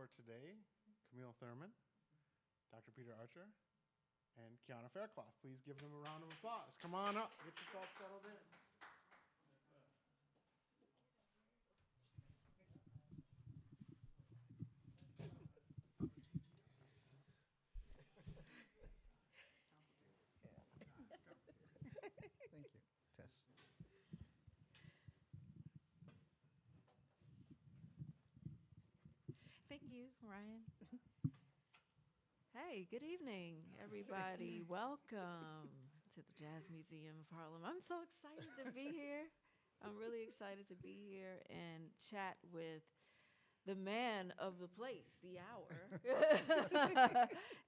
for today, Camille Thurman, Dr. Peter Archer, and Keanna Faircloth. Please give them a round of applause. Come on up, get yourself settled in. Thank you. Tess. Thank you, Ryan. Hey, good evening, everybody. Welcome to the Jazz Museum of Harlem. I'm so excited to be here. I'm really excited to be here and chat with the man of the place, the hour,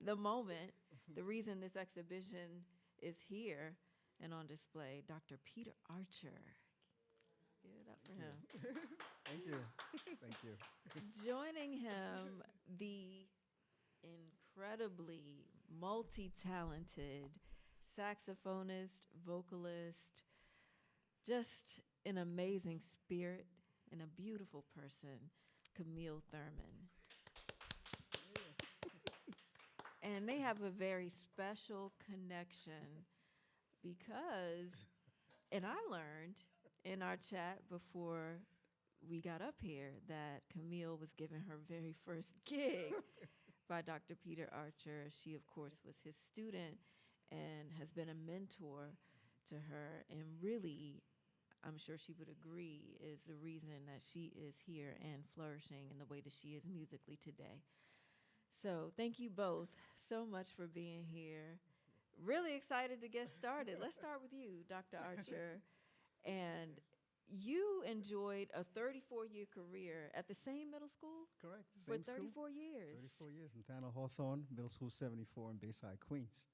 the moment, the reason this exhibition is here and on display, Dr. Peter Archer. Give it up for him. Thank you. Thank you. Joining him, the incredibly multi-talented saxophonist, vocalist, just an amazing spirit and a beautiful person, Camille Thurman. And they have a very special connection because, and I learned in our chat before we got up here that Camille was given her very first gig by Dr. Peter Archer. She, of course, was his student and has been a mentor to her, and really, I'm sure she would agree, is the reason that she is here and flourishing in the way that she is musically today. So thank you both so much for being here. Really excited to get started. Let's start with you, Dr. Archer. And you enjoyed a 34-year career at the same middle school? Correct. For Same 34 school. years. 34 years in Tanner Hawthorne, Middle School 74 in Bayside, Queens.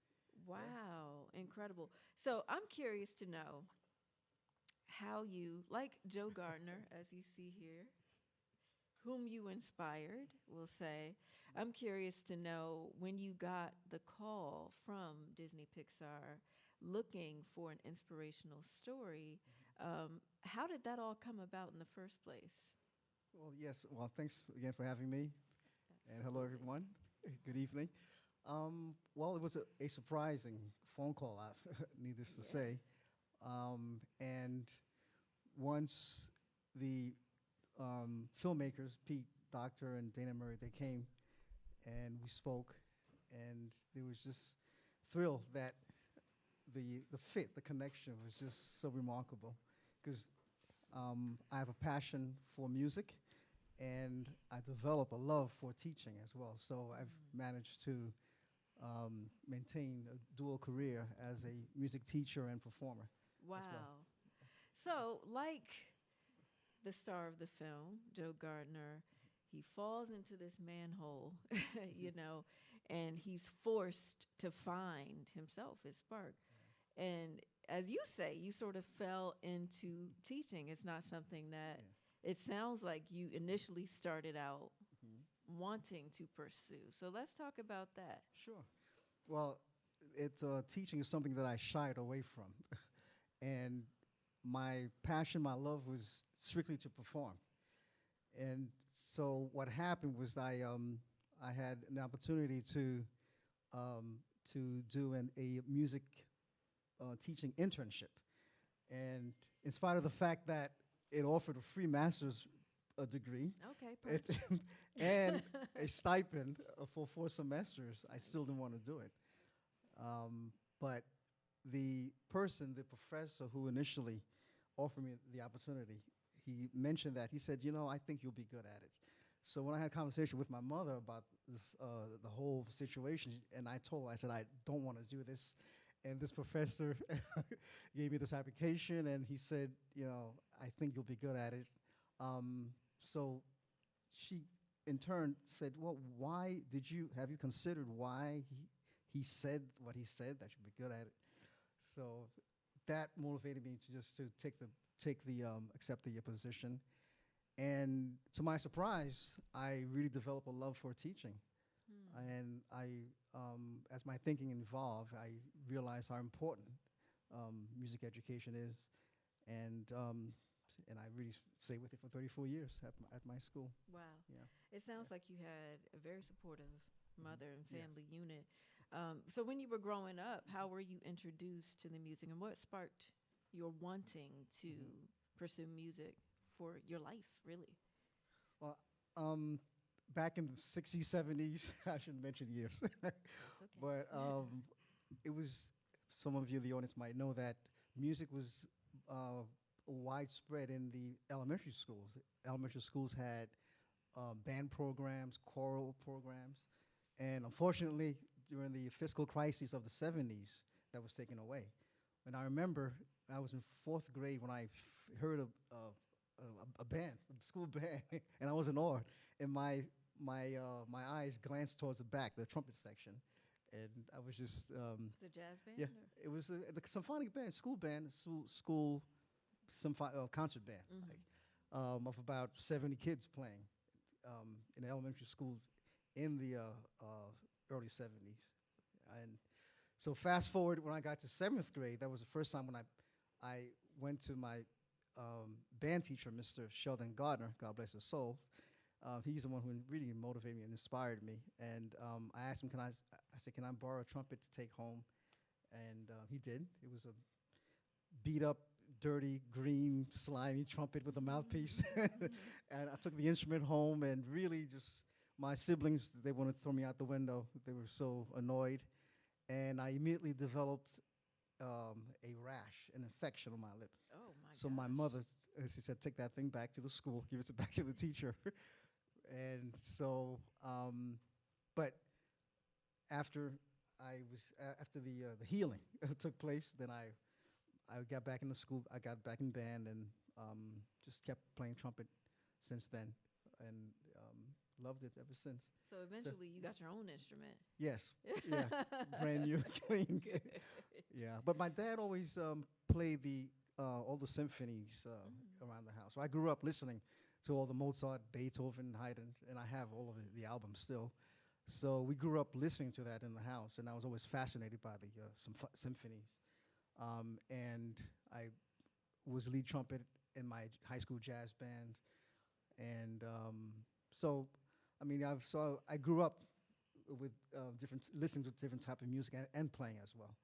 Wow, incredible. So I'm curious to know how you, like Joe Gardner, as you see here, whom you inspired, we'll say. I'm curious to know when you got the call from Disney Pixar looking for an inspirational story, how did that all come about in the first place? Well, yes. Well, thanks again for having me. And hello, everyone. Good evening. Well, it was a surprising phone call, needless to say. And once the filmmakers, Pete, Doctor, and Dana Murray, they came and we spoke, and there was just thrilled that the fit, the connection was just so remarkable, because I have a passion for music, and I develop a love for teaching as well. So I've managed to maintain a dual career as a music teacher and performer. Wow. As well. So, like the star of the film, Joe Gardner, he falls into this manhole, you know, and he's forced to find himself, his spark. And as you say, you sort of fell into teaching. It's not something that, it sounds like you initially started out wanting to pursue. So let's talk about that. Sure. Well, teaching is something that I shied away from. And my passion, my love was strictly to perform. And so what happened was I had an opportunity to do a music teaching internship. And in spite of the fact that it offered a free master's degree, Okay, perfect. and a stipend for 4 semesters, I still didn't want to do it. But the professor who initially offered me the opportunity, he mentioned that. He said, you know, I think you'll be good at it. So when I had a conversation with my mother about this, the whole situation, and I told her, I said, I don't want to do this. And this professor gave me this application, and he said, you know, I think you'll be good at it. So she, in turn, said, well, have you considered why he said what he said, that you'd be good at it? So that motivated me to accept the position. And to my surprise, I really developed a love for teaching. And as my thinking evolved, I realized how important music education is. And and I really stayed with it for 34 years at my school. Wow. Yeah. It sounds like you had a very supportive mother and Yes. family unit. So when you were growing up, how were you introduced to the music, and what sparked your wanting to pursue music for your life, really? Well, back in the 60s, 70s, I shouldn't mention years, That's okay. but it was, some of you in the audience might know that music was widespread in the elementary schools. Elementary schools had band programs, choral programs, and unfortunately, during the fiscal crisis of the 70s, that was taken away. And I remember I was in 4th grade when I heard a band, a school band, and I was in awe. And my eyes glanced towards the back, the trumpet section, and I was just It's a jazz band? yeah. or- It was the symphonic band, school concert band, of about 70 kids playing in elementary school in the early 70s. And so fast forward, when I got to 7th grade, that was the first time when I went to my band teacher, Mr. Sheldon Gardner, God bless his soul. He's the one who really motivated me and inspired me. And I asked him, I said, can I borrow a trumpet to take home? And he did. It was a beat up, dirty, green, slimy trumpet with a mouthpiece. And I took the instrument home, and really just, my siblings, they wanted to throw me out the window. They were so annoyed. And I immediately developed a rash, an infection on my lip. Oh, my So my gosh. mother, she said, take that thing back to the school, give it back to the teacher. And so, but after after the healing took place, then I got back in the school. I got back in band, and just kept playing trumpet since then, and loved it ever since. So eventually you got your own instrument. Yes, yeah, brand new, clean. Good. Yeah, but my dad always played all the symphonies around the house. So I grew up listening to all the Mozart, Beethoven, Haydn, and I have all of the albums still. So we grew up listening to that in the house, and I was always fascinated by the symphonies. And I was lead trumpet in my high school jazz band, and so I mean, I grew up with listening to different type of music and playing as well.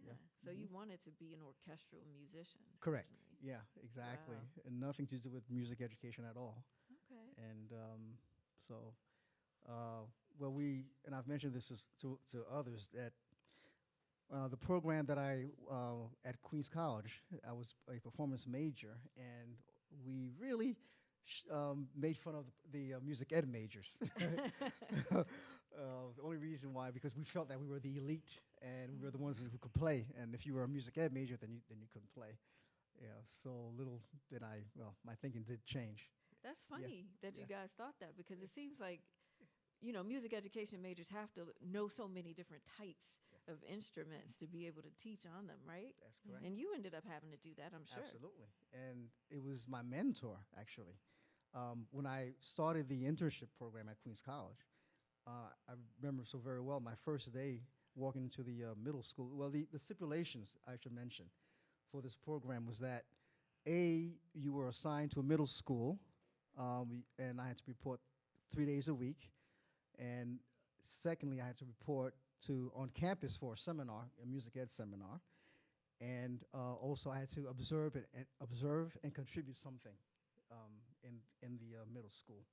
Yeah. So you wanted to be an orchestral musician. Correct. originally. Yeah, exactly. Wow. And nothing to do with music education at all. Okay. And so, well, and I've mentioned this to others, that the program that I, at Queens College, I was a performance major, and we really made fun of the music ed majors. The only reason why, because we felt that we were the elite, and we were the ones who could play, and if you were a music ed major, then you couldn't play. Yeah, so little did my thinking did change. That's funny that you guys thought that, because it seems like, music education majors have to know so many different types of instruments to be able to teach on them, right? That's correct. And you ended up having to do that, I'm sure. Absolutely. And it was my mentor, actually. When I started the internship program at Queens College, I remember so very well my first day walking into the middle school. Well, the stipulations, I should mention, for this program was that, A, you were assigned to a middle school, and I had to report 3 days a week. And secondly, I had to report on campus for a seminar, a music ed seminar. And also I had to observe and contribute something in the middle school.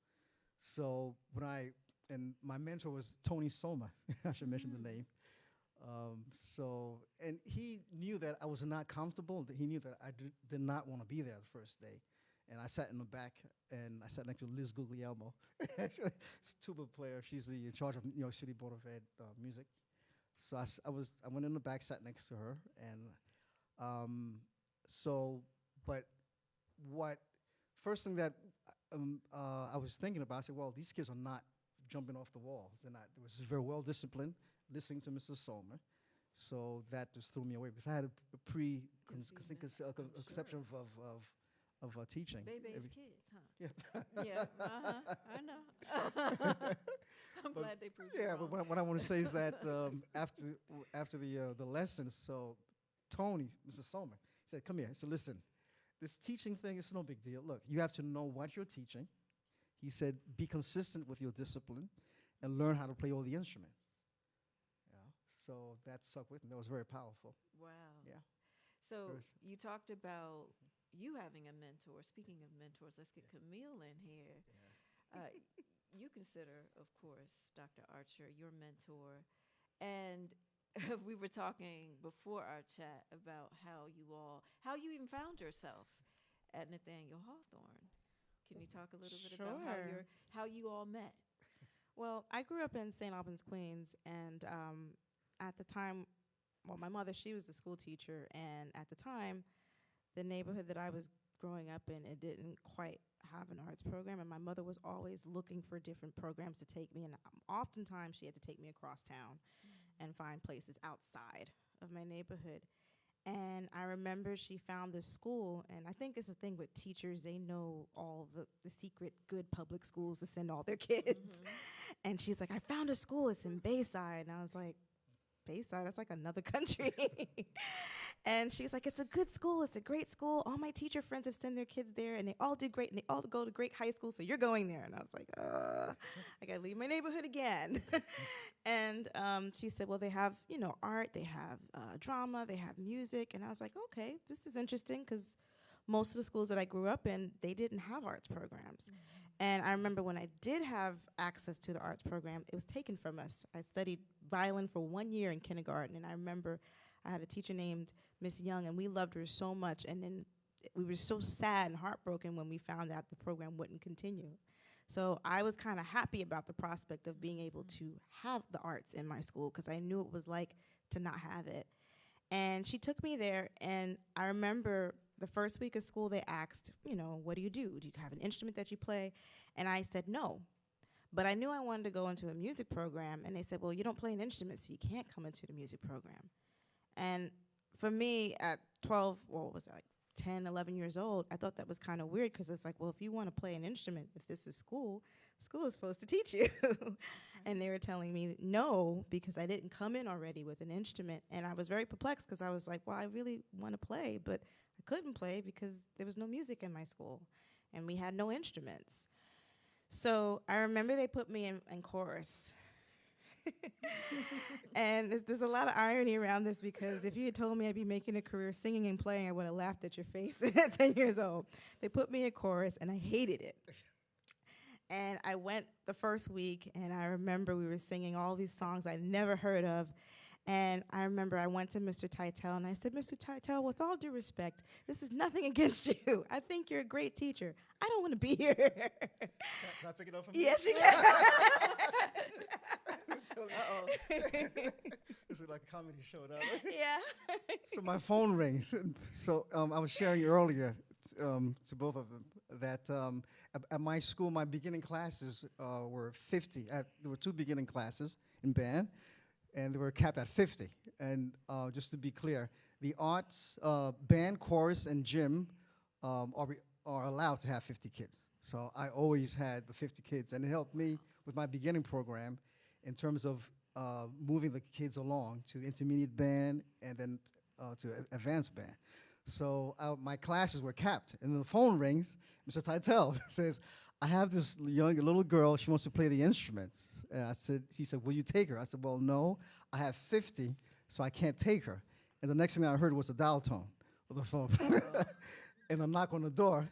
So and my mentor was Tony Soma, I should mention the name. And he knew that I was not comfortable. That he knew that I did not want to be there the first day. And I sat in the back, and I sat next to Liz Guglielmo, tuba player. She's in charge of New York City Board of Ed music. So I went in the back, sat next to her, and but first thing that I was thinking about, I said, well, these kids are not jumping off the walls. They was very well disciplined, listening to Mr. Sommer. So that just threw me away, because I had a conception of teaching. Baby's kids, huh? Yeah. Yeah, I know. I'm glad they proved you Yeah, wrong. but what I want to say is that after the lessons, so Tony, Mr. Sommer, said, come here. He said, listen, this teaching thing is no big deal. Look, you have to know what you're teaching. He said, be consistent with your discipline and learn how to play all the instruments. Yeah. So that stuck with me. That was very powerful. Wow. Yeah. So Very you talked about you having a mentor. Speaking of mentors, let's get Camille in here. You consider, of course, Dr. Archer your mentor. And we were talking before our chat about how you even found yourself at Nathaniel Hawthorne. Can you talk a little bit about how you all met? Well, I grew up in St. Albans, Queens, and at the time, well, my mother, she was a school teacher, and at the time, the neighborhood that I was growing up in, it didn't quite have an arts program, and my mother was always looking for different programs to take me, and oftentimes she had to take me across town and find places outside of my neighborhood. And I remember she found this school, and I think it's a thing with teachers, they know all the secret good public schools to send all their kids. And she's like, I found a school, it's in Bayside. And I was like, Bayside, that's like another country. And she's like, it's a good school, it's a great school. All my teacher friends have sent their kids there, and they all do great, and they all go to great high school, so you're going there. And I was like, I gotta leave my neighborhood again. And she said, well, they have, art, they have drama, they have music. And I was like, okay, this is interesting, because most of the schools that I grew up in, they didn't have arts programs. And I remember when I did have access to the arts program, it was taken from us. I studied violin for 1 year in kindergarten, and I remember I had a teacher named Miss Young, and we loved her so much. And then we were so sad and heartbroken when we found out the program wouldn't continue. So I was kind of happy about the prospect of being able to have the arts in my school, because I knew it was like to not have it. And she took me there, and I remember the first week of school they asked, what do you do? Do you have an instrument that you play? And I said no. But I knew I wanted to go into a music program, and they said, well, you don't play an instrument, so you can't come into the music program. And for me, at 12, what was I, like 10, 11 years old, I thought that was kind of weird, because it's like, well, if you want to play an instrument, if this is school, school is supposed to teach you. And they were telling me no, because I didn't come in already with an instrument. And I was very perplexed, because I was like, well, I really want to play, but I couldn't play because there was no music in my school, and we had no instruments. So I remember they put me in chorus. And there's a lot of irony around this, because if you had told me I'd be making a career singing and playing, I would have laughed at your face at 10 years old. They put me in chorus, and I hated it. And I went the first week, and I remember we were singing all these songs I'd never heard of. And I remember I went to Mr. Titel, and I said, Mr. Titel, with all due respect, this is nothing against you. I think you're a great teacher. I don't want to be here. Can I pick it up from Yes, you can. Uh-oh. This is like a comedy show, though. Yeah. So my phone rings. So I was sharing earlier to both of them that at my school, my beginning classes were 50. There were 2 beginning classes in band, and they were capped at 50. And just to be clear, the arts, band, chorus, and gym are allowed to have 50 kids. So I always had the 50 kids, and it helped me with my beginning program in terms of moving the kids along to the intermediate band and then to advanced band. So my classes were capped, and then the phone rings. Mr. Titel says, I have this young little girl, she wants to play the instruments. And he said, will you take her? I said, well, no, I have 50, so I can't take her. And the next thing I heard was a dial tone of the phone. And a knock on the door.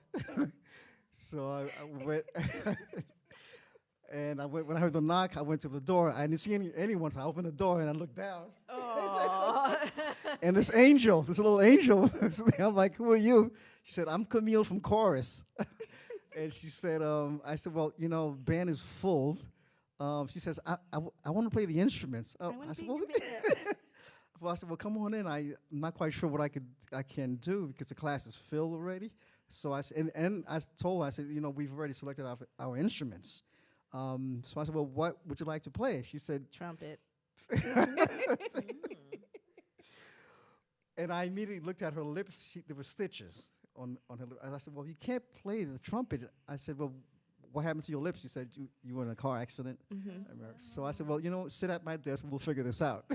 So I went, and when I heard the knock, I went to the door. I didn't see anyone, so I opened the door, and I looked down. And this little angel, I'm like, who are you? She said, I'm Camille from chorus. And she said, I said, well, band is full. She says, I want to play the instruments. I said, well, come on in. I'm not quite sure what I can do, because the class is filled already. So I said, and I told her, I said, we've already selected our instruments. So I said, well, what would you like to play? She said, trumpet. And I immediately looked at her lips. There were stitches on her lips. And I said, well, you can't play the trumpet. I said, well, what happened to your lips? She said, you were in a car accident. So I said, well, sit at my desk, and we'll figure this out.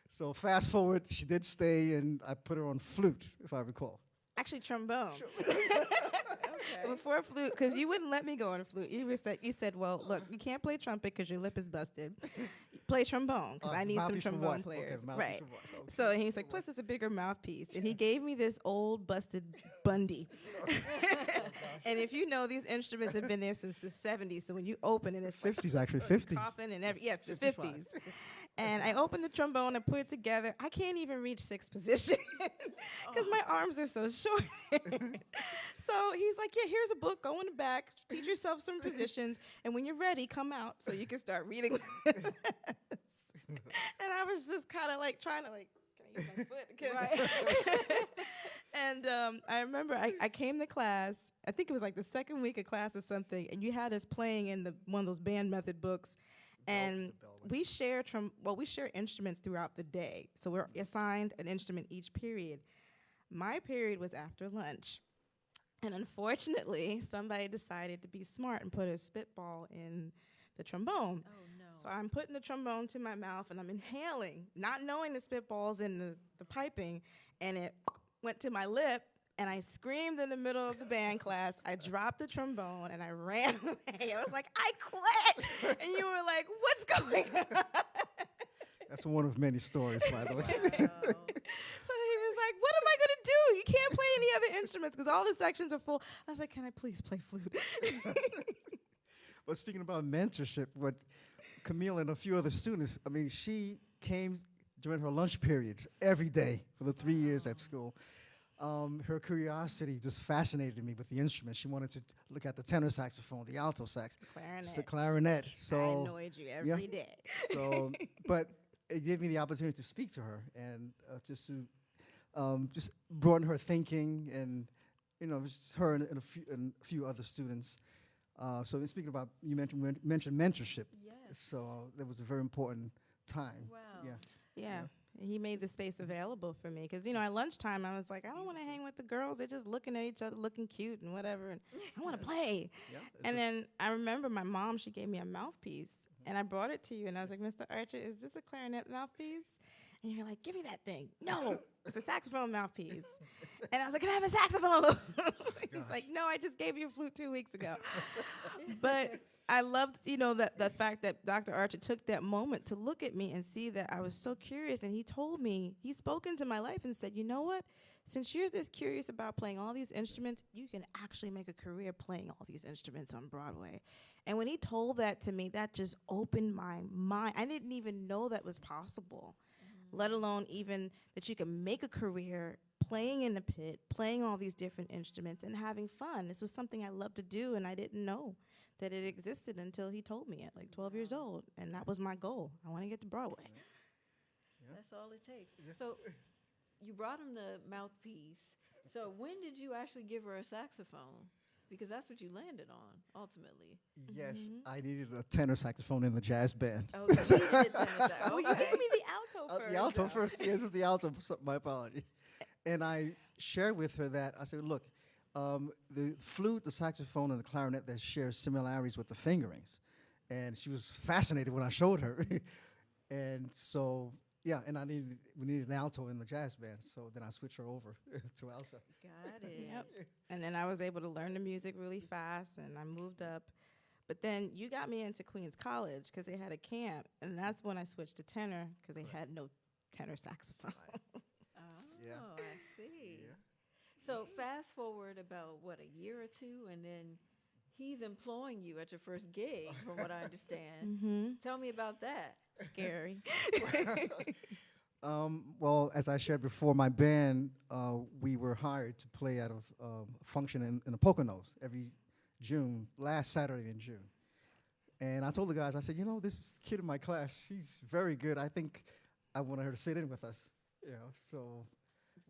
So fast forward, she did stay, and I put her on flute, if I recall. Actually, trombone. Okay. Before flute, because you wouldn't let me go on a flute. You said, well, look, you can't play trumpet because your lip is busted. Play trombone because I need some Mouthpiece for trombone what? players. Okay, mouthpiece Right. for what? Okay. So he's like, plus it's a bigger mouthpiece. And he gave me this old busted Bundy. And if you know, these instruments have been there since the 70s. So when you open it, it's like 50s, actually, 50s. coughing and the 55. 50s. And I opened the trombone and put it together. I can't even reach sixth position because my arms are so short. So he's like, yeah, here's a book. Go in the back, teach yourself some positions, and when you're ready, come out so you can start reading. And I was just kind of like trying to like, can I use my foot? Right. And I remember I came to class. I think it was like the second week of class or something, and you had us playing in one of those band method books. And we share instruments throughout the day. So we're assigned an instrument each period. My period was after lunch. And unfortunately, somebody decided to be smart and put a spitball in the trombone. Oh, no. So I'm putting the trombone to my mouth and I'm inhaling, not knowing the spitball's in the piping, and it went to my lip. And I screamed in the middle of the band class. I dropped the trombone and I ran away. I was like, I quit. And you were like, what's going on? That's one of many stories, by the way. So he was like, what am I going to do? You can't play any other instruments because all the sections are full. I was like, can I please play flute? But speaking about mentorship, what Camille and a few other students, I mean, she came during her lunch periods every day for the 3 years at school. Her curiosity just fascinated me with the instruments. She wanted to look at the tenor saxophone, the alto sax, the clarinet. So I annoyed you every day. So, but it gave me the opportunity to speak to her and just to just broaden her thinking, and just her and a few other students. So speaking about, you mentioned mentorship. Yes. So that was a very important time. Wow. Yeah. He made the space available for me because, at lunchtime, I was like, I don't want to hang with the girls. They're just looking at each other, looking cute and whatever. And I want to play. Yeah, And then I remember my mom, she gave me a mouthpiece. And I brought it to you. And I was like, Mr. Archer, is this a clarinet mouthpiece? And you're like, give me that thing. No, it's a saxophone mouthpiece. And I was like, can I have a saxophone? He's like, no, I just gave you a flute 2 weeks ago. But I loved, the fact that Dr. Archer took that moment to look at me and see that I was so curious. And he told me, he spoke into my life and said, you know what? Since you're this curious about playing all these instruments, you can actually make a career playing all these instruments on Broadway. And when he told that to me, that just opened my mind. I didn't even know that was possible, let alone even that you can make a career playing in the pit, playing all these different instruments and having fun. This was something I loved to do, and I didn't know that it existed until he told me at like 12 years old. And that was my goal. I want to get to Broadway. Yeah. That's all it takes. So you brought him the mouthpiece. So when did you actually give her a saxophone? Because that's what you landed on, ultimately. Yes, I needed a tenor saxophone in the jazz band. Oh, you needed tenor sax. Oh, you gave me the alto first. The alto first. Yes, it was the alto. My apologies. And I shared with her that I said, look, the flute, the saxophone, and the clarinet, they share similarities with the fingerings. And she was fascinated when I showed her. And so, and we needed an alto in the jazz band. So then I switched her over to alto. Got it. Yep. And then I was able to learn the music really fast, and I moved up. But then you got me into Queens College because they had a camp, and that's when I switched to tenor because they had no tenor saxophone. Oh, I see. Yeah. So fast forward about, a year or two, and then he's employing you at your first gig, from what I understand. Tell me about that. Scary. Well, as I shared before, my band, we were hired to play at a function in the Poconos every June, last Saturday in June. And I told the guys, I said, this kid in my class, she's very good. I think I wanted her to sit in with us. So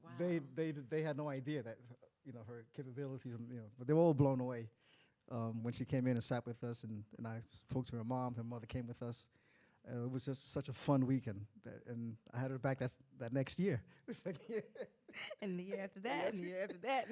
Wow. they had no idea that her capabilities, but they were all blown away when she came in and sat with us, and I spoke to her mom. Her mother came with us. It was just such a fun weekend, and I had her back that next year. And the year after that, and the year after that.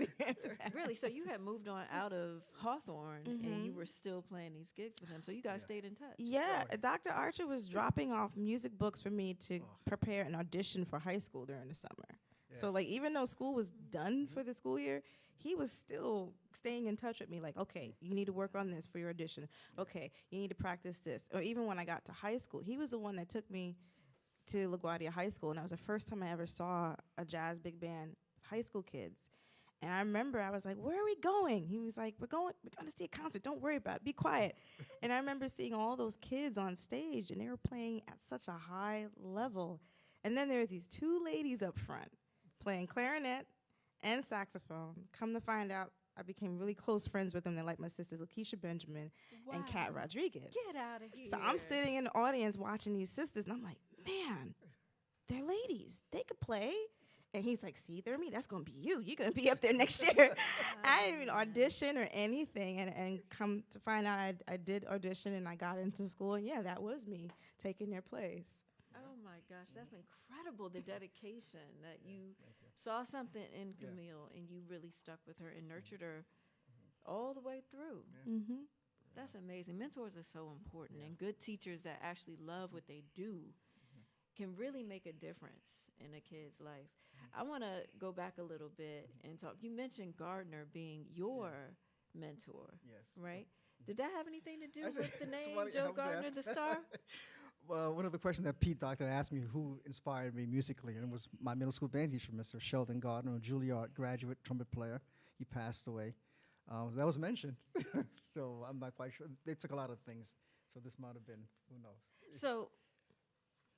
Really? So you had moved on out of Hawthorne, and you were still playing these gigs with him. So you guys stayed in touch. Yeah, Dr. Archer was dropping off music books for me to prepare an audition for high school during the summer. So Yes. like even though school was done for the school year, he was still staying in touch with me. Like, okay, you need to work on this for your audition. Okay, you need to practice this. Or even when I got to high school, he was the one that took me to LaGuardia High School, and that was the first time I ever saw a jazz big band with high school kids. And I remember I was like, "Where are we going?" He was like, we're going to see a concert. Don't worry about it. Be quiet." And I remember seeing all those kids on stage, and they were playing at such a high level. And then there were these two ladies up front playing clarinet and saxophone. Come to find out, I became really close friends with them. They're like my sisters, Lakeisha Benjamin and Kat Wow. Rodriguez. Get out of here. So I'm sitting in the audience watching these sisters, and I'm like, man, they're ladies. They could play. And he's like, see, they're me. That's going to be you. You're going to be up there next year. I didn't even audition or anything. And come to find out, I did audition, and I got into school. And, yeah, that was me taking their place. Oh my gosh, that's incredible, the dedication that you saw something in Camille and you really stuck with her and nurtured her all the way through. Mm-hmm. That's amazing. Mentors are so important, and good teachers that actually love what they do can really make a difference in a kid's life. I want to go back a little bit and talk. You mentioned Gardner being your mentor, Yes. right? Did that have anything to do I said- with the it's name funny, I Joe was Gardner, asked. the star? Well, one of the questions that Pete Doctor asked me who inspired me musically, and it was my middle school band teacher, Mr. Sheldon Gardner, a Juilliard graduate trumpet player. He passed away. So that was mentioned. So I'm not quite sure. They took a lot of things. So this might have been, who knows? So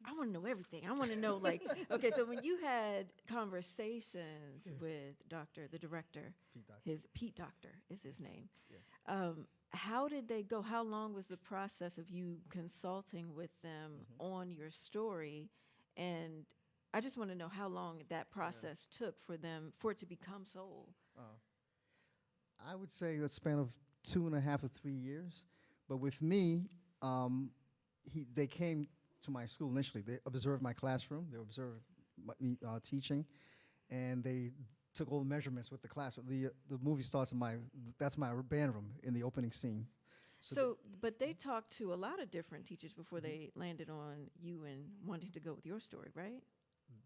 I want to know everything. I want to know, like, okay, so when you had conversations with the director, Pete Doctor. Pete Doctor is his name. Yes. How did they go? How long was the process of you consulting with them on your story? And I just want to know how long that process took for it to become soul. I would say a span of 2.5 or 3 years. But with me, they came to my school initially. They observed my classroom. They observed me teaching, and they took all the measurements with the class. The movie starts in that's my band room in the opening scene. But they talked to a lot of different teachers before they landed on you and wanting to go with your story, right?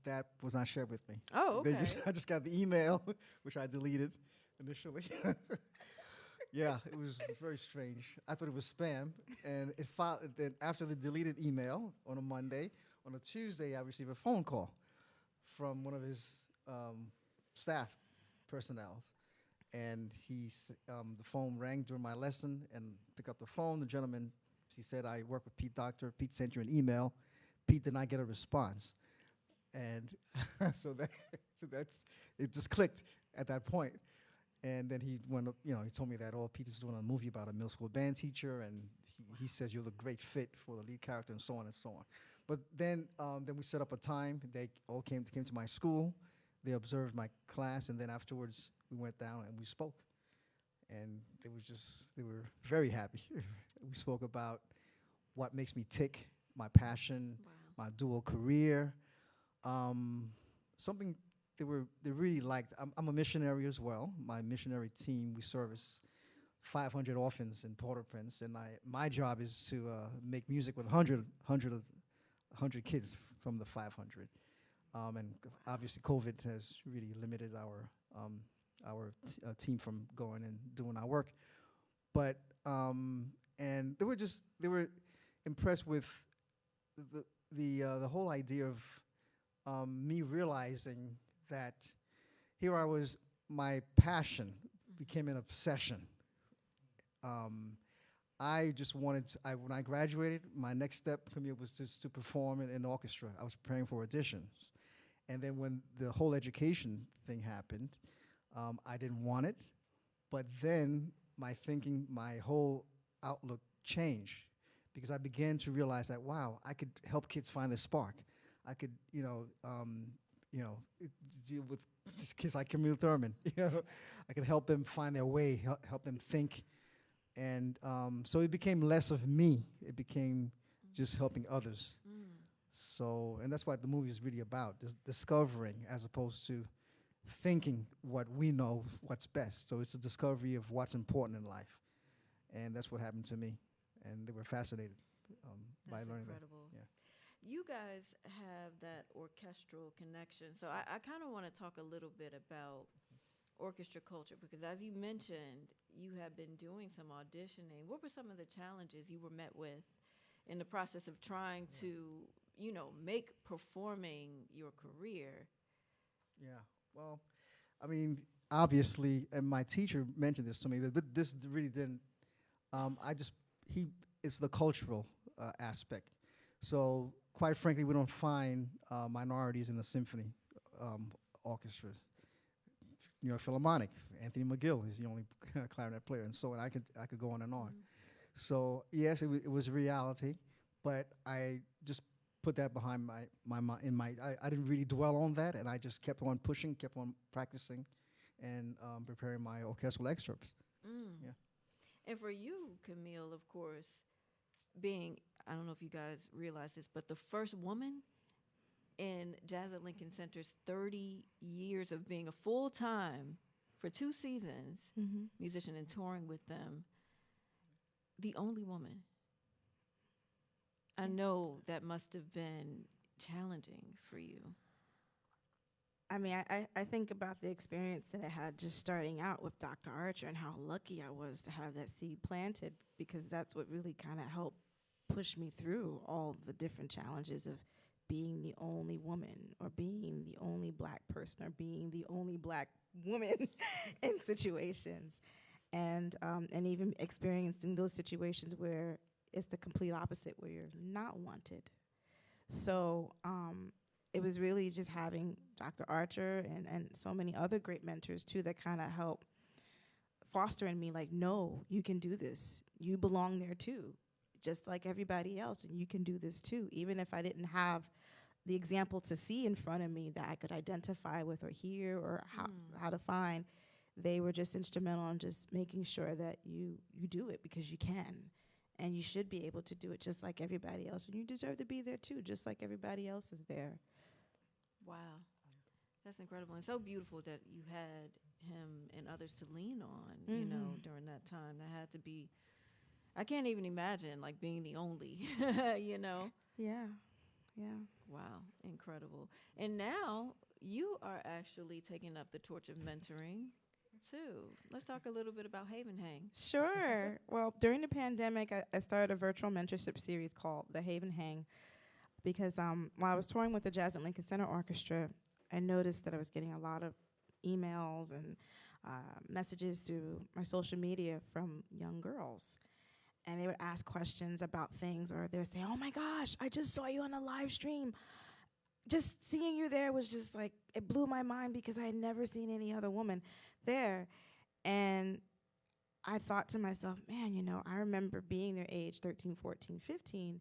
That was not shared with me. Oh, okay. I just got the email, which I deleted initially. Yeah, it was very strange. I thought it was spam, and then after the deleted email on a Monday, on a Tuesday, I received a phone call from one of his staff personnel, and the phone rang during my lesson, and picked up the phone. The gentleman, he said, "I work with Pete Doctor. Pete sent you an email. Pete did not get a response," and it just clicked at that point. And then he went up, he told me that, Peter's doing a movie about a middle school band teacher, and he says you're the great fit for the lead character, and so on and so on. But then we set up a time. They all came to my school. They observed my class, and then afterwards we went down and we spoke. And they were very happy. We spoke about what makes me tick, my passion, my dual career, something they really liked. I'm a missionary as well. My missionary team, we service 500 orphans in Port-au-Prince, and my job is to make music with 100 kids from the 500. And obviously, COVID has really limited our team from going and doing our work. But and they were impressed with the whole idea of me realizing that here I was, my passion became an obsession. I just wanted to, when I graduated, my next step for me was just to perform in an orchestra. I was preparing for auditions. And then when the whole education thing happened, I didn't want it. But then my thinking, my whole outlook changed, because I began to realize that, wow, I could help kids find their spark. I could, deal with kids like Camille Thurman. I could help them find their way, help them think, and so it became less of me. It became just helping others. So, and that's what the movie is really about: discovering, as opposed to thinking what we know, what's best. So it's a discovery of what's important in life, and that's what happened to me. And they were fascinated by That's learning incredible. that. Yeah. you guys have that orchestral connection. So I kind of want to talk a little bit about orchestra culture, because as you mentioned, you have been doing some auditioning. What were some of the challenges you were met with in the process of trying to, you know, make performing your career? Yeah. Well, I mean, obviously, and my teacher mentioned this to me, but this really didn't. It's the cultural aspect. So, quite frankly, we don't find minorities in the symphony orchestras. You know, Philharmonic, Anthony McGill is the only clarinet player, and so I could go on and on. So yes, it was a reality, but I just put that behind I didn't really dwell on that, and I just kept on pushing, kept on practicing, and preparing my orchestral excerpts. Yeah. And for you, Camille, of course, being, I don't know if you guys realize this, but the first woman in Jazz at Lincoln Center's 30 years of being a full-time, for 2 seasons, musician and touring with them, the only woman. I know that must have been challenging for you. I mean, I think about the experience that I had just starting out with Dr. Archer and how lucky I was to have that seed planted, because that's what really kind of helped push me through all the different challenges of being the only woman, or being the only black person, or being the only black woman in situations. And even experiencing those situations where it's the complete opposite, where you're not wanted. So it was really just having Dr. Archer and so many other great mentors too that kind of help foster in me, like, no, you can do this. You belong there too, just like everybody else, and you can do this too. Even if I didn't have the example to see in front of me that I could identify with or hear or how to find, they were just instrumental in just making sure that you do it, because you can. And you should be able to do it just like everybody else. And you deserve to be there too, just like everybody else is there. Wow. That's incredible. And so beautiful that you had him and others to lean on, you know, during that time. That had to be, I can't even imagine, like, being the only, you know? Yeah. Yeah. Wow. Incredible. And now you are actually taking up the torch of mentoring too. Let's talk a little bit about Haven Hang. Sure. Well, during the pandemic, I started a virtual mentorship series called the Haven Hang, because while I was touring with the Jazz at Lincoln Center Orchestra, I noticed that I was getting a lot of emails and messages through my social media from young girls. And they would ask questions about things, or they would say, oh my gosh, I just saw you on a live stream. Just seeing you there was just like, it blew my mind, because I had never seen any other woman there. And I thought to myself, man, you know, I remember being their age, 13, 14, 15,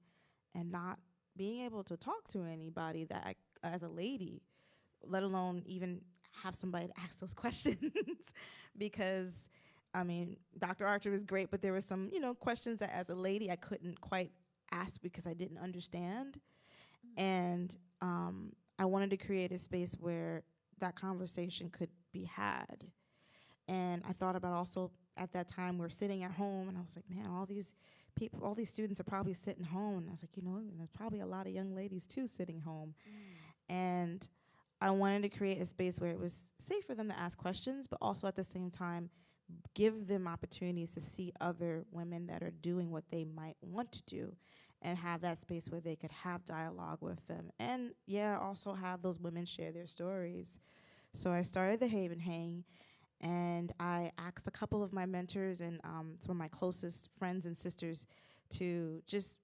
and not being able to talk to anybody that as a lady, let alone even have somebody to ask those questions. Because, I mean, Dr. Archer was great, but there were some, you know, questions that as a lady I couldn't quite ask because I didn't understand. And I wanted to create a space where that conversation could be had. And I thought about also, at that time, we're sitting at home, and I was like, man, all these people, all these students are probably sitting home. And I was like, you know, and there's probably a lot of young ladies too sitting home. And I wanted to create a space where it was safe for them to ask questions, but also at the same time, give them opportunities to see other women that are doing what they might want to do, and have that space where they could have dialogue with them. And yeah, also have those women share their stories. So I started the Haven Hang, and I asked a couple of my mentors and some of my closest friends and sisters to just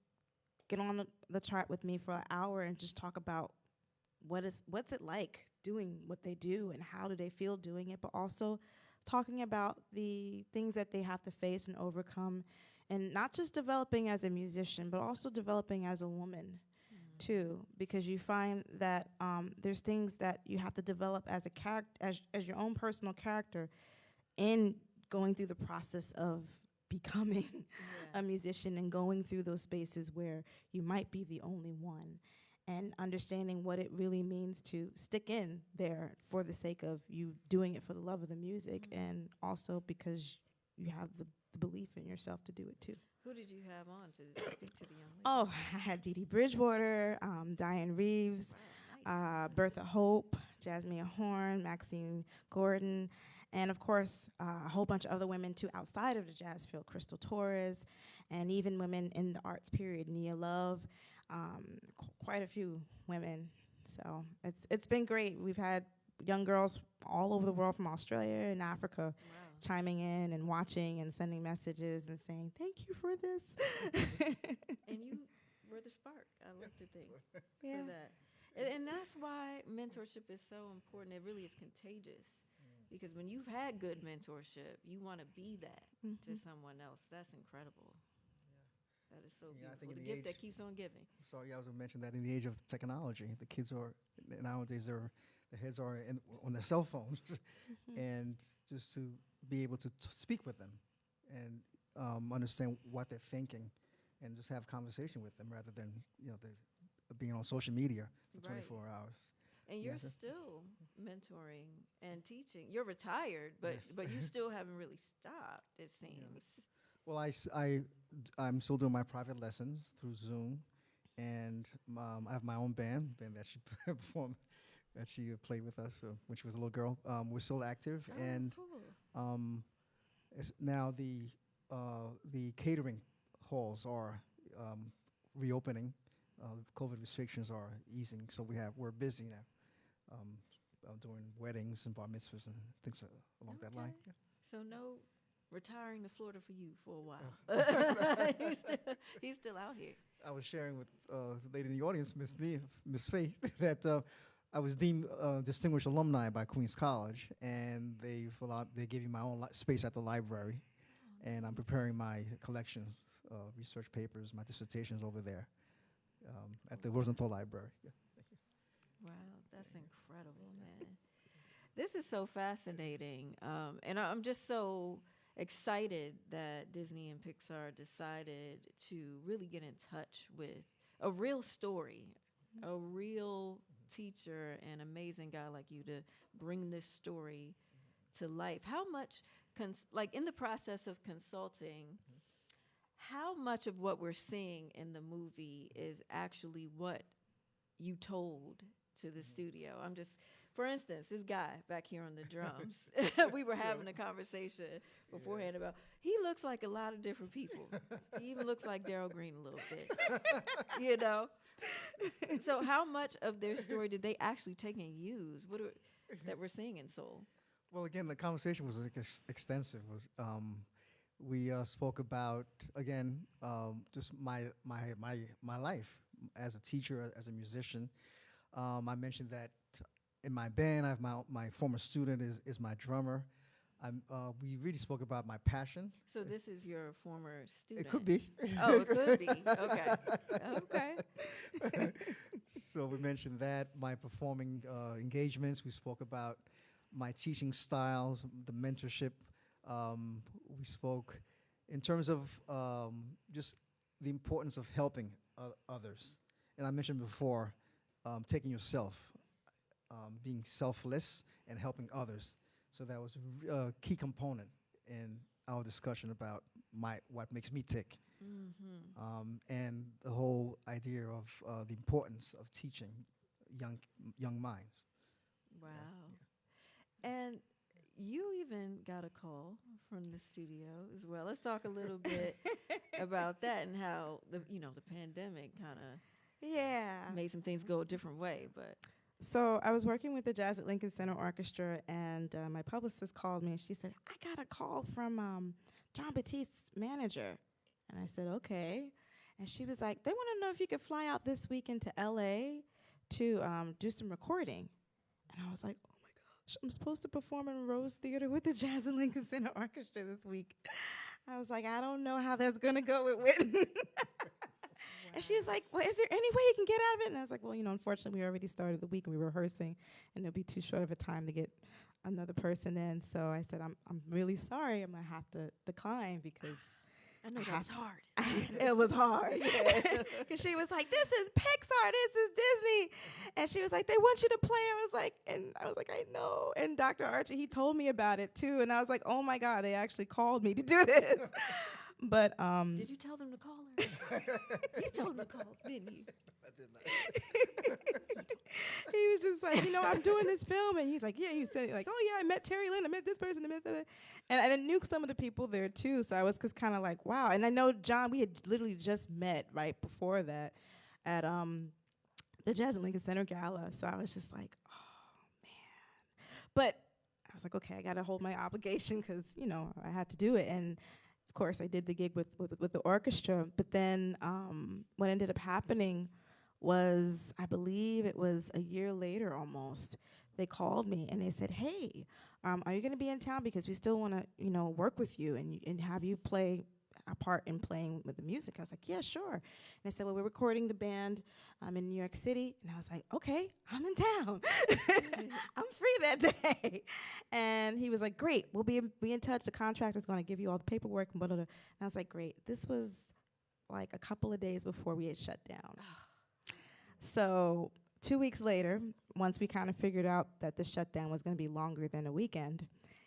get on the chart with me for an hour and just talk about what's it like doing what they do, and how do they feel doing it, but also talking about the things that they have to face and overcome, and not just developing as a musician, but also developing as a woman too, because you find that there's things that you have to develop as a character, as your own personal character, in going through the process of becoming a musician, and going through those spaces where you might be the only one, and understanding what it really means to stick in there for the sake of you doing it for the love of the music, and also because you have the belief in yourself to do it too. Who did you have on to speak to the young lady? Oh, I had Dee Dee Bridgewater, Diane Reeves, Wow, nice. Bertha Hope, Jasmine Horn, Maxine Gordon, and of course, a whole bunch of other women too outside of the jazz field, Crystal Torres, and even women in the arts period, Nia Love, quite a few women. So it's been great. We've had young girls all over the world from Australia and Africa Wow. chiming in and watching and sending messages and saying, thank you for this. And you were the spark, I like to think, Yeah. for that. And that's why mentorship is so important. It really is contagious. Because when you've had good mentorship, you want to be that to someone else. That's incredible. That is so Yeah, I think beautiful. in The the gift that age- keeps on giving. So yeah, I was going to mention that in the age of technology, the kids are nowadays their heads are on their cell phones, and just to be able to speak with them and understand what they're thinking, and just have conversation with them rather than being on social media for Right. 24 hours. And you're Yes, sir. still mentoring and teaching. You're retired, but Yes. but you still haven't really stopped, it seems. Well, I'm still doing my private lessons through Zoom, and I have my own band that she performed, that she played with us when she was a little girl. We're still active, Oh, and cool. now the catering halls are reopening. COVID restrictions are easing, so we're busy now, doing weddings and bar mitzvahs and things along that line. Okay. So no retiring to Florida for you for a while. He's still out here. I was sharing with the lady in the audience, Miss Faith, that I was deemed distinguished alumni by Queens College, and they gave me my own space at the library, and I'm preparing my collection, research papers, my dissertations over there at the Rosenthal Library. Yeah. Wow, that's incredible, man. This is so fascinating. And I'm just so excited that Disney and Pixar decided to really get in touch with a real story, a real teacher and amazing guy like you to bring this story to life. How much, like in the process of consulting, how much of what we're seeing in the movie is actually what you told to the studio? I'm just, for instance, this guy back here on the drums, we were having a conversation beforehand about, he looks like a lot of different people. He even looks like Daryl Green a little bit, So how much of their story did they actually take and use that we're seeing in Soul? Well, again, the conversation was extensive. We spoke about, again, just my life as a teacher, as a musician. I mentioned that in my band, I have my former student is my drummer. We really spoke about my passion. So this is your former student? It could be. Oh, it could be. Okay. So we mentioned that, my performing engagements. We spoke about my teaching styles, the mentorship. We spoke in terms of just the importance of helping others. And I mentioned before, taking yourself, being selfless and helping others. So that was a key component in our discussion about what makes me tick. And the whole idea of the importance of teaching young minds. Wow. And you even got a call from the studio as well. Let's talk a little bit about that and how the pandemic kind of made some things go a different way. But So I was working with the Jazz at Lincoln Center Orchestra, and my publicist called me, and she said, I got a call from John Batiste's manager. And I said, okay. And she was like, they want to know if you could fly out this weekend to L.A. to do some recording. And I was like, oh, my gosh, I'm supposed to perform in Rose Theater with the Jazz at Lincoln Center Orchestra this week. I was like, I don't know how that's going to go with Whitney. And she was like, well, is there any way you can get out of it? And I was like, well, unfortunately, we already started the week and we were rehearsing, and it'll be too short of a time to get another person in. So I said, I'm really sorry. I'm going to have to decline because I know that was hard. it was hard. Because she was like, this is Pixar, this is Disney. And she was like, they want you to play. I was like, I know. And Dr. Archie, he told me about it too. And I was like, oh my God, they actually called me to do this. But Did you tell them to call her? You told them to call, didn't you? he was just like, I'm doing this film, and he's like, yeah. He said like, oh yeah, I met Terry Lynn, I met this person, I met that, and I knew some of the people there too. So I was just kind of like, wow. And I know John, we had literally just met right before that at the Jazz and Lincoln Center Gala. So I was just like, oh man. But I was like, okay, I got to hold my obligation because I had to do it. And of course, I did the gig with the orchestra. But then what ended up happening was, I believe it was a year later almost, they called me and they said, hey, are you going to be in town? Because we still want to, work with you and have you play a part in playing with the music. I was like, yeah, sure. And they said, well, we're recording the band in New York City. And I was like, okay, I'm in town. I'm free that day. And he was like, great, we'll be in touch. The contractor's going to give you all the paperwork and blah, blah, blah. And I was like, great. This was like a couple of days before we had shut down. So 2 weeks later, once we kind of figured out that the shutdown was going to be longer than a weekend,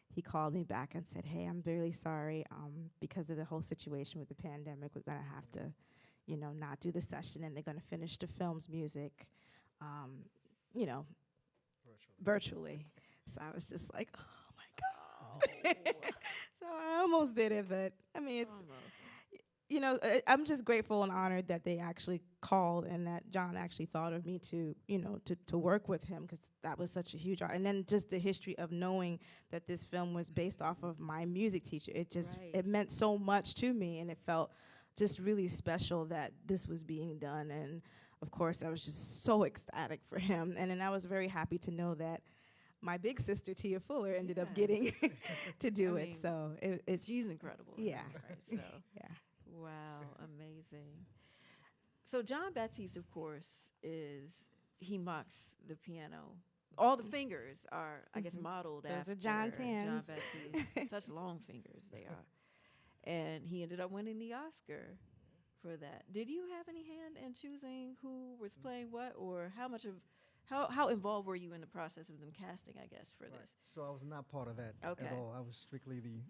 he called me back and said, hey, I'm really sorry. Because of the whole situation with the pandemic, we're going to have to, not do the session, and they're going to finish the film's music, virtually. So I was just like, oh, my God. So I almost did it, but, I mean, it's... I'm just grateful and honored that they actually called and that John actually thought of me to work with him, because that was such a huge art. And then just the history of knowing that this film was based off of my music teacher. It just, it meant so much to me, and it felt just really special that this was being done. And of course, I was just so ecstatic for him. And then I was very happy to know that my big sister, Tia Fuller, ended up getting to do it. So she's incredible. Yeah. Right, so. Yeah. Wow, amazing. So John Baptiste, of course, he mocks the piano. All the fingers are, I guess, modeled Those after are John's hands. John Baptiste. Such long fingers they are. And he ended up winning the Oscar for that. Did you have any hand in choosing who was playing what, or how involved were you in the process of them casting, I guess, for this? So I was not part of that Okay. at all. I was strictly the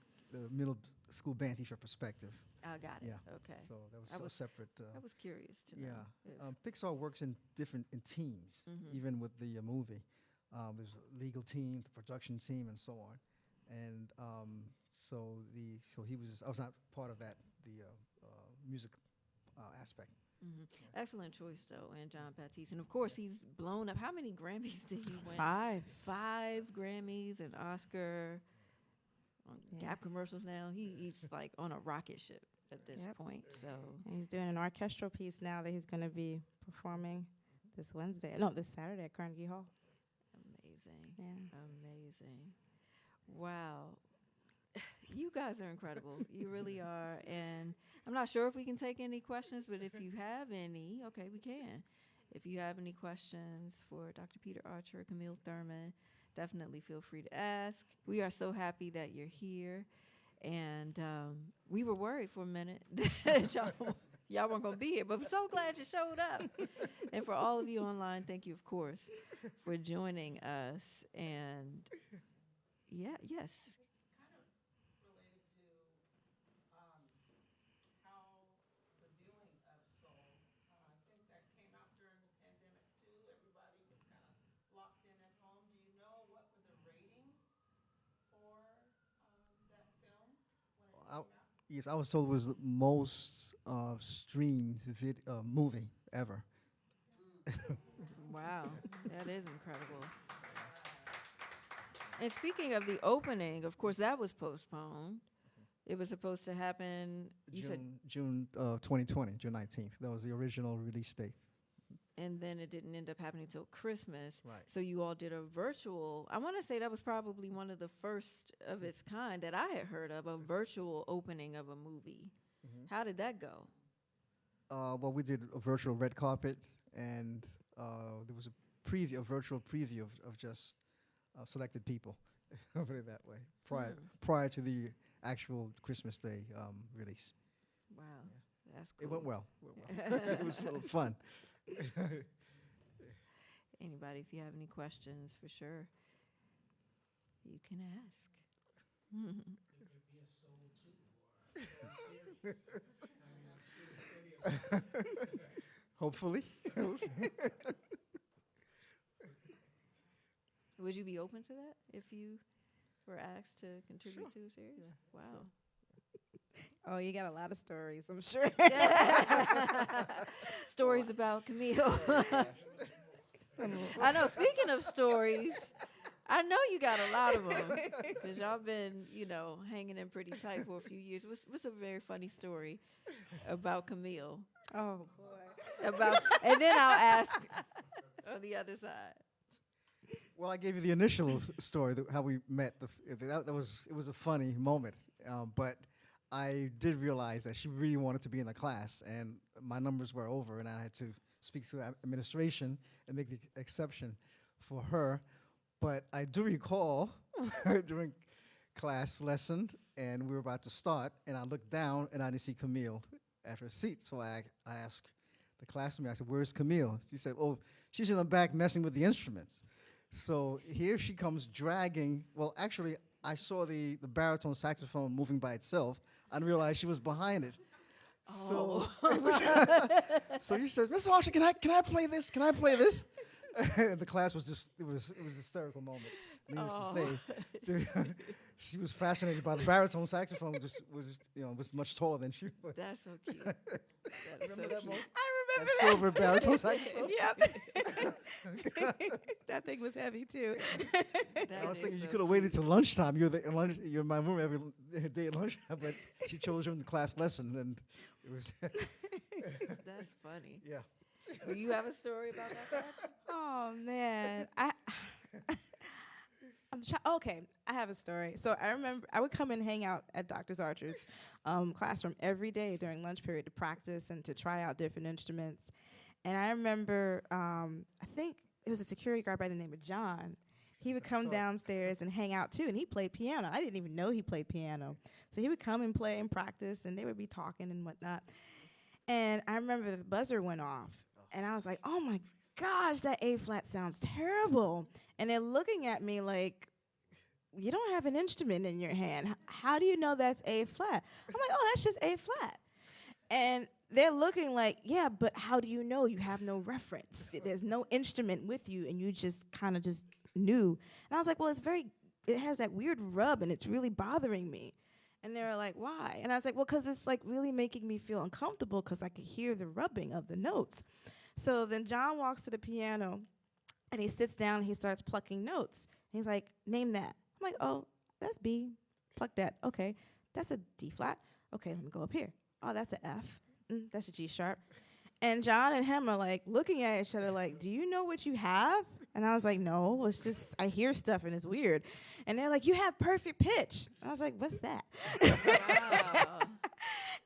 middle school band teacher perspective. I got it. Yeah. Okay. So that was separate. I was curious to know. Yeah. Pixar works in teams, even with the movie. There's a legal team, the production team, and so on. And I was not part of that, the music aspect. Mm-hmm. Excellent choice, though, and John Baptiste. And, of course, he's blown up. How many Grammys did he win? 5. 5 Grammys, an Oscar, Gap commercials now. He's like on a rocket ship at this point. So and he's doing an orchestral piece now that he's going to be performing this Saturday at Carnegie Hall. Amazing. Yeah. Amazing. Wow. You guys are incredible. You really are. And I'm not sure if we can take any questions, but if you have any, okay, we can. If you have any questions for Dr. Peter Archer, Camille Thurman, definitely feel free to ask. We are so happy that you're here. And we were worried for a minute that y'all weren't going to be here, but we're so glad you showed up. And for all of you online, thank you, of course, for joining us. And, yes. Yes, I was told it was the most streamed movie ever. Wow, that is incredible. And speaking of the opening, of course, that was postponed. It was supposed to happen, June 2020, June 19th. That was the original release date. And then it didn't end up happening until Christmas. Right. So you all did a virtual. I want to say that was probably one of the first of its kind that I had heard of, a virtual opening of a movie. How did that go? Well, we did a virtual red carpet, and there was a virtual preview of just selected people. I'll put it that way. Prior to the actual Christmas Day release. Wow, yeah. That's cool. It went well. It was full of fun. Anybody, if you have any questions, for sure, you can ask. Hopefully. Would you be open to that if you were asked to contribute to a series? Yeah. Wow. Oh, you got a lot of stories, I'm sure. Stories about Camille. I know. Speaking of stories, I know you got a lot of them because y'all been, hanging in pretty tight for a few years. What's a very funny story about Camille? Oh, boy. And then I'll ask on the other side. Well, I gave you the initial story, how we met. It was a funny moment, but I did realize that she really wanted to be in the class, and my numbers were over, and I had to speak to administration and make the exception for her. But I do recall during class lesson, and we were about to start, and I looked down, and I didn't see Camille at her seat. So I asked the classmate, I said, "Where's Camille?" She said, "Oh, she's in the back messing with the instruments." So here she comes dragging. Well, actually, I saw the baritone saxophone moving by itself. I didn't realize she was behind it. Oh. So she says, "Mr. Archer, can I play this? Can I play this?" And the class was just, it was a hysterical moment. Needless to say, she was fascinated by the baritone saxophone, which was much taller than she was. That's so cute. That is Remember so that cute. moment? I remember That silver baritone saxophone? Yep. That thing was heavy, too. I was thinking you could have waited till lunchtime. You're in my room every day at lunchtime, but she chose her in the class lesson, and it was. That's funny. Yeah. Do you have a story about that, Patch? Oh, man. Okay, I have a story. So I remember I would come and hang out at Dr. Archer's classroom every day during lunch period to practice and to try out different instruments. And I remember, I think it was a security guard by the name of John. He would come downstairs and hang out too, and he played piano. I didn't even know he played piano. So he would come and play and practice, and they would be talking and whatnot. And I remember the buzzer went off, and I was like, "Oh my gosh, that A flat sounds terrible." And they're looking at me like, "You don't have an instrument in your hand. How do you know that's A flat?" I'm like, "Oh, that's just A flat." And they're looking like, "Yeah, but how do you know? You have no reference. There's no instrument with you, and you just kind of just knew." And I was like, "Well, it has that weird rub, and it's really bothering me." And they were like, "Why?" And I was like, "Well, because it's like really making me feel uncomfortable because I could hear the rubbing of the notes." So then John walks to the piano, and he sits down, and he starts plucking notes. And he's like, "Name that." I'm like, "Oh, that's B. Pluck that. Okay. That's a D flat. Okay, let me go up here. Oh, that's an F. That's a G sharp." And John and him are like looking at each other like, "Do you know what you have?" And I was like, "No, it's just I hear stuff and it's weird." And they're like, "You have perfect pitch." And I was like, "What's that?" Wow.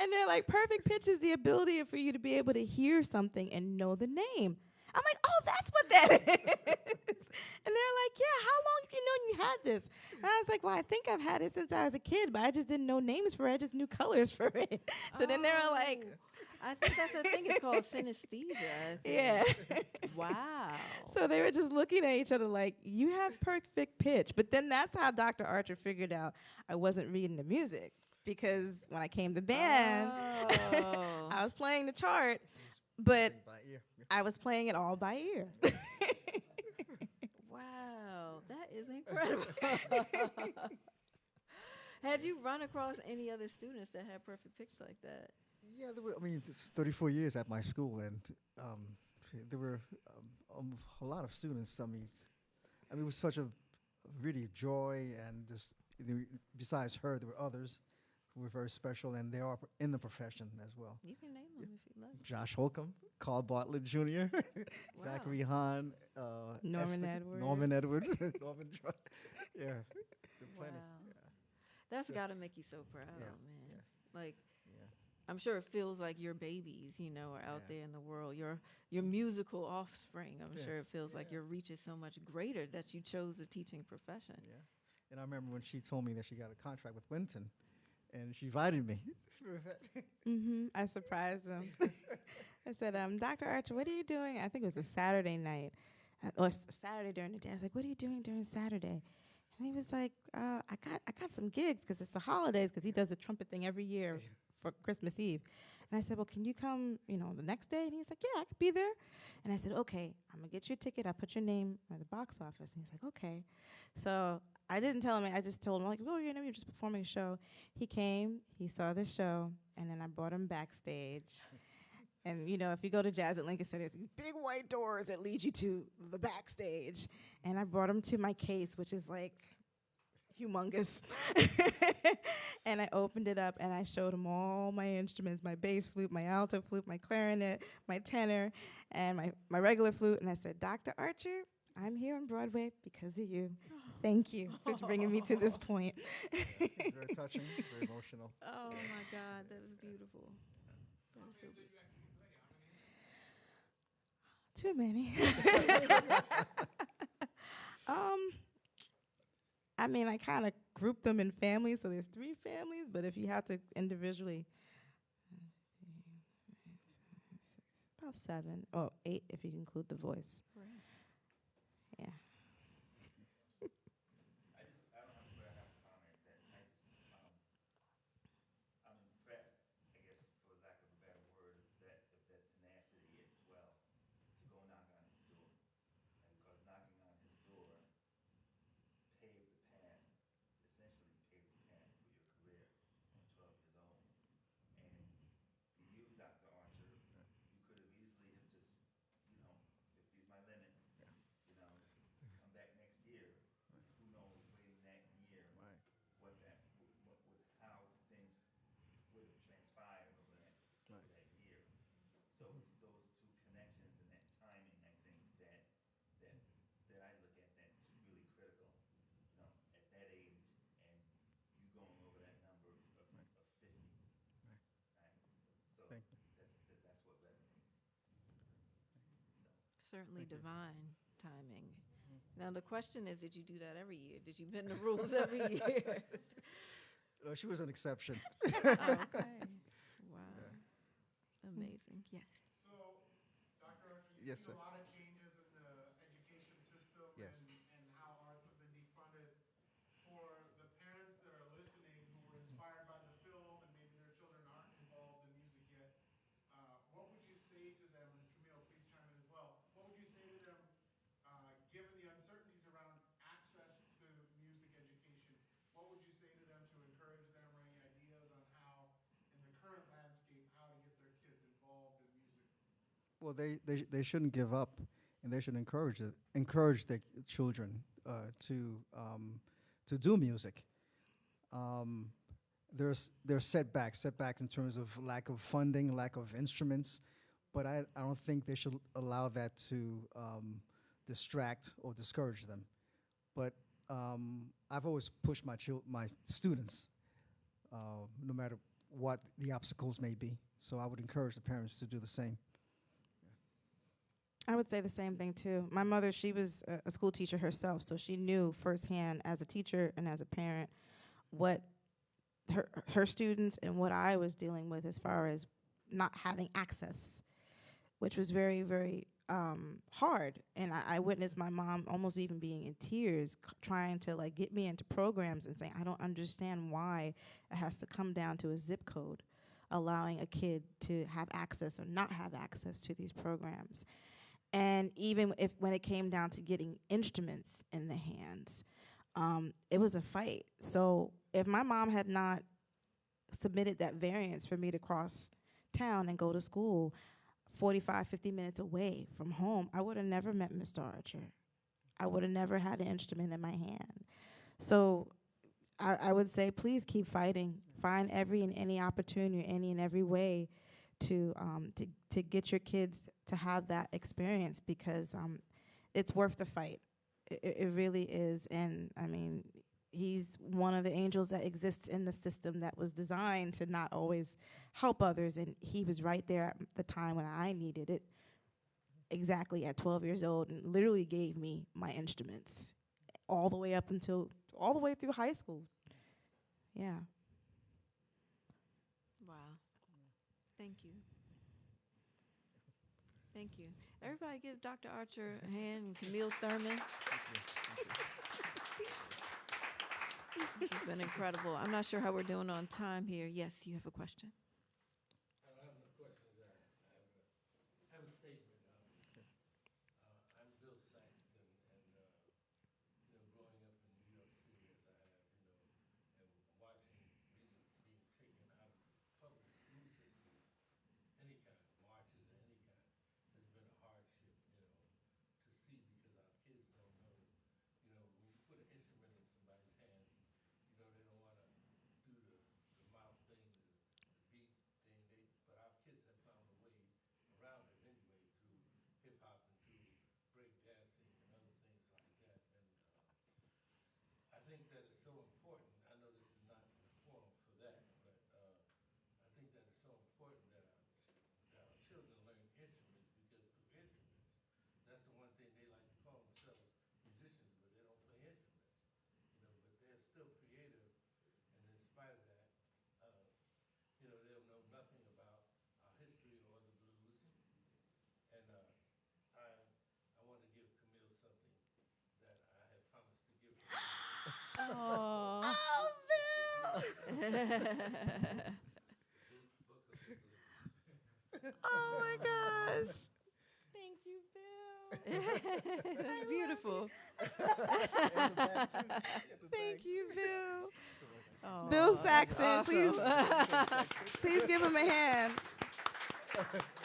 And they're like, "Perfect pitch is the ability for you to be able to hear something and know the name." I'm like, "Oh, that's what that is." And they're like, "Yeah, how long have you known you had this?" And I was like, "Well, I think I've had it since I was a kid, but I just didn't know names for it. I just knew colors for it." So then they were like, I think that's a thing. It's called synesthesia. I think. yeah. Wow. So they were just looking at each other like, "You have perfect pitch." But then that's how Dr. Archer figured out I wasn't reading the music. Because when I came to band, Oh. I was playing the chart, but By ear. I was playing it all by ear. Wow, that is incredible. Had you run across any other students that had perfect pitch like that? Yeah, it's 34 years at my school, and there were a lot of students. It was such a really joy, and just besides her, there were others who were very special, and they are in the profession as well. You can name them if you like. Josh Holcomb, Carl Bartlett Jr., Zachary Hahn, Norman Edwards. Norman Edwards, Norman. Yeah, there are plenty. Wow. Yeah. That's got to make you so proud, Yeah. man. Yes. Like, Yeah. I'm sure it feels like your babies, are out there in the world. Your musical offspring. I'm Yes. sure it feels like your reach is so much greater that you chose the teaching profession. Yeah. And I remember when she told me that she got a contract with Winton, and she invited me. I surprised him. I said, "Dr. Archer, what are you doing?" I think it was a Saturday night, or Saturday during the day. I was like, "What are you doing during Saturday?" And he was like, I got some gigs because it's the holidays, because he does the trumpet thing every year for Christmas Eve. And I said, well, can you come, the next day? And he's like, yeah, I could be there. And I said, okay, I'm going to get you a ticket. I'll put your name at the box office. And he's like, okay. So I didn't tell him. I just told him, like, oh, you're just performing a show. He came, he saw the show, and then I brought him backstage. And, if you go to Jazz at Lincoln Center, there's these big white doors that lead you to the backstage. And I brought him to my case, which is like humongous. And I opened it up and I showed him all my instruments, my bass flute, my alto flute, my clarinet, my tenor, and my regular flute. And I said, Dr. Archer, I'm here on Broadway because of you. Thank you for bringing me to this point. It's very touching, very emotional. Oh my God, that is beautiful. That is so beautiful. Too many. I kind of group them in families, so there's 3 families, but if you have to individually, about 7, or 8 if you include the voice. Right. Yeah. I don't have a very high comment that I'm impressed, I guess, for lack of a better word, that of that tenacity at 12 to go knock on his door. And because knocking on his door paved the path, essentially paved the path for your career at 12 years old. And for you, Dr. Archer, you could have easily have just, 50 is my limit. Come back next year. Who knows, waiting that year, Right. how things would have transpired over that year. So it's those 2 connections and that timing, I think, that I look at that's really critical. At that age, and you going over that number of 50. Right. Right? So Thank you. that's what resonates. Certainly Thank you. divine timing. Now the question is, did you do that every year? Did you bend the rules every year? She was an exception. Okay. Wow. Amazing. Yeah. So, Dr. Archer, you've Yes, seen sir. a lot of changes in the education system Yes. and how arts have been defunded. For the parents that are listening who were inspired by the film and maybe their children aren't involved in music yet, what would you say to them, and Camille, please chime in as well, what would you say to them given the uncertainties around access to music education? What would you say to them to encourage them, or any ideas on how, in the current landscape, how to get their kids involved in music? Well, they shouldn't give up, and they should encourage their children to do music. There's setbacks in terms of lack of funding, lack of instruments, but I don't think they should allow that to distract or discourage them. But I've always pushed my students, no matter what the obstacles may be. So I would encourage the parents to do the same. I would say the same thing too. My mother, she was a school teacher herself, so she knew firsthand as a teacher and as a parent what her students and what I was dealing with as far as not having access, which was very, very hard. And I witnessed my mom almost even being in tears, trying to get me into programs and saying, I don't understand why it has to come down to a zip code, allowing a kid to have access or not have access to these programs. And even when it came down to getting instruments in the hands, it was a fight. So if my mom had not submitted that variance for me to cross town and go to school 45, 50 minutes away from home, I would have never met Mr. Archer. I would have never had an instrument in my hand. So I would say, please keep fighting. Find every and any opportunity, any and every way to get your kids to have that experience, because it's worth the fight. It really is. And I mean, he's one of the angels that exists in the system that was designed to not always help others. And he was right there at the time when I needed it, exactly at 12 years old, and literally gave me my instruments all the way through high school. Yeah. Wow. Thank you. Thank you. Everybody give Dr. Archer a hand, and Camille Thurman. This has been incredible. I'm not sure how we're doing on time here. Yes, you have a question. still creative, and in spite of that, you know, they'll know nothing about our history or the blues. And I want to give Camille something that I had promised to give her. Oh. Oh my gosh. Thank you, Bill. That's beautiful. Thank you, Bill. Bill Saxon, please, please give him a hand.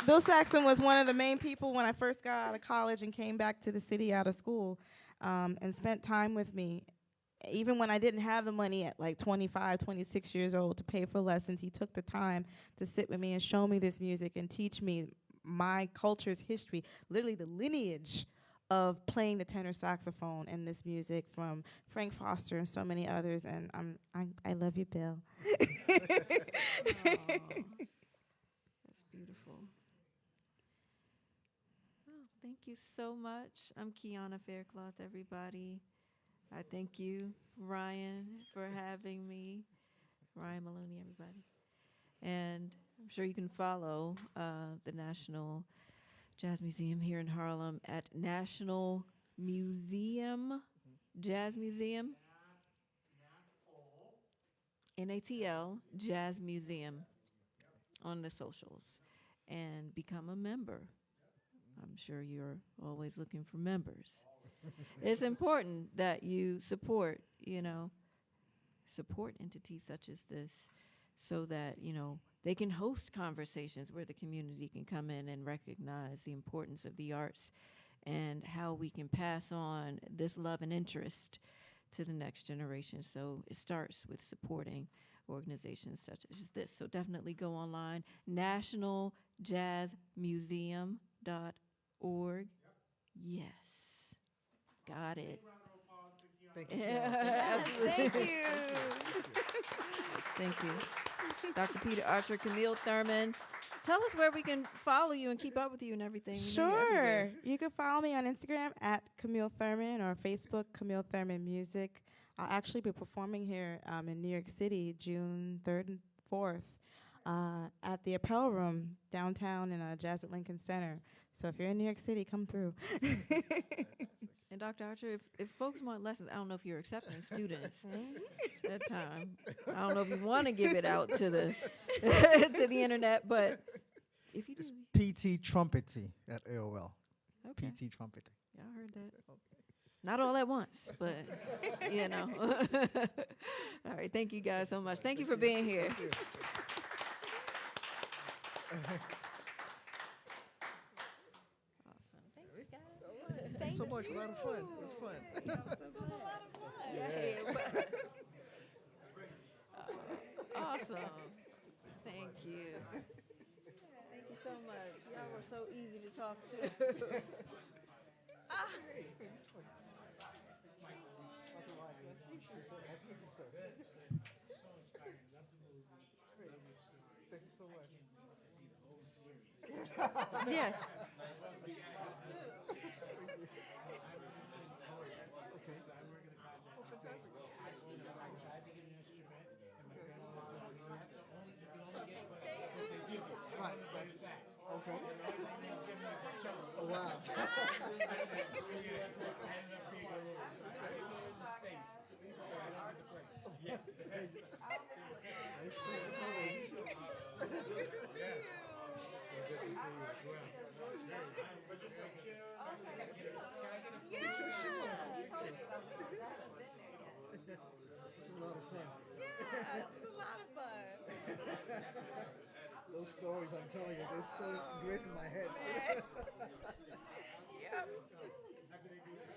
Bill Saxon was one of the main people when I first got out of college and came back to the city out of school, and spent time with me. Even when I didn't have the money at like 25, 26 years old to pay for lessons, he took the time to sit with me and show me this music and teach me my culture's history, literally the lineage of playing the tenor saxophone and this music from Frank Foster and so many others. And I love you, Bill. That's beautiful. Oh, thank you so much. I'm Keanna Faircloth, everybody. I thank you, Ryan, for having me. Ryan Maloney, everybody. And I'm sure you can follow the National Jazz Museum here in Harlem at National Museum, Jazz Museum, NATL, Jazz Museum on the socials. And become a member. I'm sure you're always looking for members. It's important that you support, support entities such as this so that, they can host conversations where the community can come in and recognize the importance of the arts and how we can pass on this love and interest to the next generation. So it starts with supporting organizations such as this. So definitely go online, nationaljazzmuseum.org. Yes. Got it. Thank you. Yes, thank you. Thank you. Dr. Peter Archer, Camille Thurman. Tell us where we can follow you and keep up with you and everything. We know you're Sure. everywhere. You can follow me on Instagram at Camille Thurman or Facebook, Camille Thurman Music. I'll actually be performing here in New York City, June 3rd and 4th, at the Appel Room downtown in Jazz at Lincoln Center. So if you're in New York City, come through. And Dr. Archer, if folks want lessons, I don't know if you're accepting students that time. I don't know if you want to give it out to the to the internet, but if you do, It's PT Trumpety at AOL. okay. PT Trumpety. Y'all heard that? Not all at once, but All right, thank you guys so much. Thank you for being here. Awesome. Thanks, guys. Thanks so much. A lot of fun. It was fun. This was a lot of fun. Yay, awesome. Thank you. Thank you so much. Y'all were so easy to talk to. Yes. Okay. Oh, wow. Those stories I'm telling you, they're so engraved in my head. Yep.